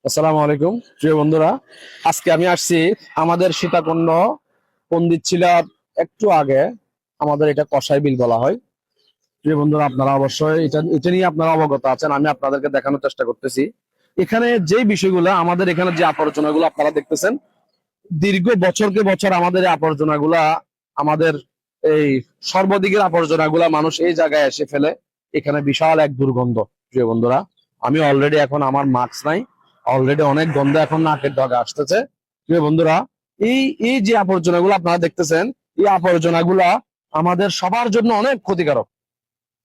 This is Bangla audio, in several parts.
আসসালামু আলাইকুম প্রিয় বন্ধুরা। আজকে আমি আসছি আমাদের সীতাকুণ্ড পন্ডিত ছিলার একটু আগে। আমাদের এটা কসাই বিল বলা হয়। প্রিয় বন্ধুরা, আপনারা অবশ্যই এটা নিয়ে আপনারা অবগত আছেন। আমি আপনাদেরকে দেখানোর চেষ্টা করতেছি। এখানে যে বিষয়গুলো, আমাদের এখানে যে আবর্জনাগুলো আপনারা দেখতেছেন, দীর্ঘ বছরকে বছর আমাদের এই আবর্জনাগুলা, আমাদের এই সর্বদিকের আবর্জনাগুলা মানুষ এই জায়গায় এসে ফেলে। এখানে বিশাল এক দুর্গন্ধ। প্রিয় বন্ধুরা, আমি অলরেডি এখন আমার মাস্ক নাই, অলরেডি অনেক গন্ধ এখন নাকের ডগা আসতেছে। প্রিয় বন্ধুরা, এই এই যে আবর্জনাগুলো আপনারা দেখতেছেন, এই আবর্জনাগুলা আমাদের সবার জন্য অনেক ক্ষতিকারক,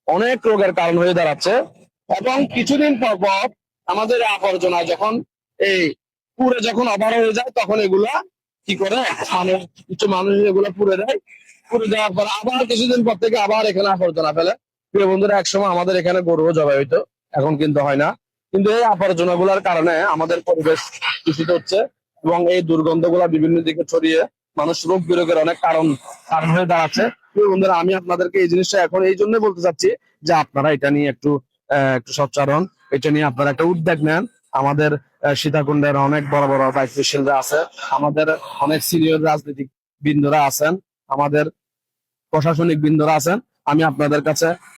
অনেক রোগের কারণ হয়ে দাঁড়াচ্ছে। এবং কিছুদিন পর পর আমাদের এই আবর্জনা যখন এই পুড়ে যখন অভার হয়ে যায়, তখন এগুলা কি করে, মানুষ, কিছু মানুষ এগুলা পুড়ে দেয়। পুড়ে দেওয়ার পর আবার কিছুদিন পর থেকে আবার এখানে আবর্জনা ফেলে। প্রিয় বন্ধুরা, একসময় আমাদের এখানে গরুও জবাই হইতো, এখন কিন্তু হয় না। কিন্তু এই আবর্জনা গুলার কারণে আমাদের পরিবেশ দূষিত হচ্ছে, এবং এই দুর্গন্ধ গুলা বিভিন্ন দিকে ছড়িয়ে মানুষ রোগ বিরোগের অনেক কারণ কারণ হয়ে দাঁড়াচ্ছে। প্রিয় বন্ধুরা, আমি আপনাদেরকে এই জিনিসটা এখন এই জন্য বলতে চাচ্ছি যে আপনারা এটা নিয়ে একটু সচ্চারণ, এটা নিয়ে আপনারা একটা উদ্যোগ নেন। আমাদের সীতাকুণ্ডের অনেক বড় বড় দায়িত্বশীলরা আছে, আমাদের অনেক সিনিয়র রাজনৈতিক বৃন্দরা আছেন, আমাদের প্রশাসনিক বৃন্দরা আছেন। আমি আপনাদের কাছে